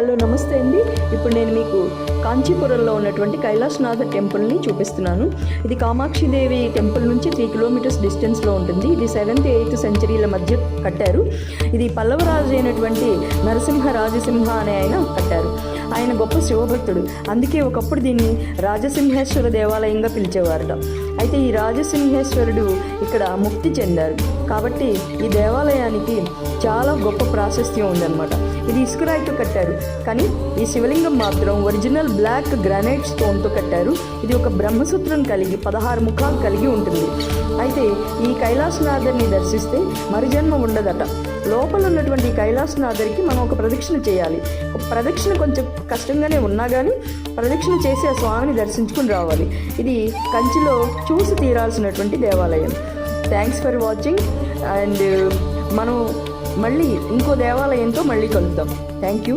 Hello నమస్తే అండి. ఇప్పుడు నేను మీకు కాంచీపురంలో ఉన్నటువంటి కైలాసనాథ టెంపుల్ని చూపిస్తున్నాను. ఇది కామాక్షిదేవి టెంపుల్ నుంచి 3 కిలోమీటర్స్ డిస్టెన్స్లో ఉంటుంది. ఇది 7th 8th సెంచరీల మధ్య కట్టారు. ఇది పల్లవరాజు అయినటువంటి నరసింహ రాజసింహ అనే ఆయన కట్టారు. ఆయన గొప్ప శివభక్తుడు. అందుకే ఒకప్పుడు దీన్ని రాజసింహేశ్వర దేవాలయంగా పిలిచేవారట. అయితే ఈ రాజసింహేశ్వరుడు ఇక్కడ ముక్తి చెందారు కాబట్టి ఈ దేవాలయానికి చాలా గొప్ప ప్రాశస్త్యం ఉందన్నమాట. ఇది ఇసుక రాయితో కట్టారు, కానీ ఈ శివలింగం మాత్రం ఒరిజినల్ బ్లాక్ గ్రానైట్ స్టోన్తో కట్టారు. ఇది ఒక బ్రహ్మసూత్రం కలిగి 16 ముఖాలు కలిగి ఉంటుంది. అయితే ఈ కైలాసనాథర్ని దర్శిస్తే మరుజన్మ ఉండదట. లోపల ఉన్నటువంటి కైలాసనాథర్కి మనం ఒక ప్రదక్షిణ చేయాలి. ప్రదక్షిణ కొంచెం కష్టంగానే ఉన్నా కానీ ప్రదక్షిణ చేసి ఆ స్వామిని దర్శించుకుని రావాలి. ఇది కంచిలో చూసి తీరాల్సినటువంటి దేవాలయం. Thanks for watching. అండ్ మనం మళ్ళీ ఇంకో దేవాలయంతో మళ్ళీ కలుద్దాం. Thank you.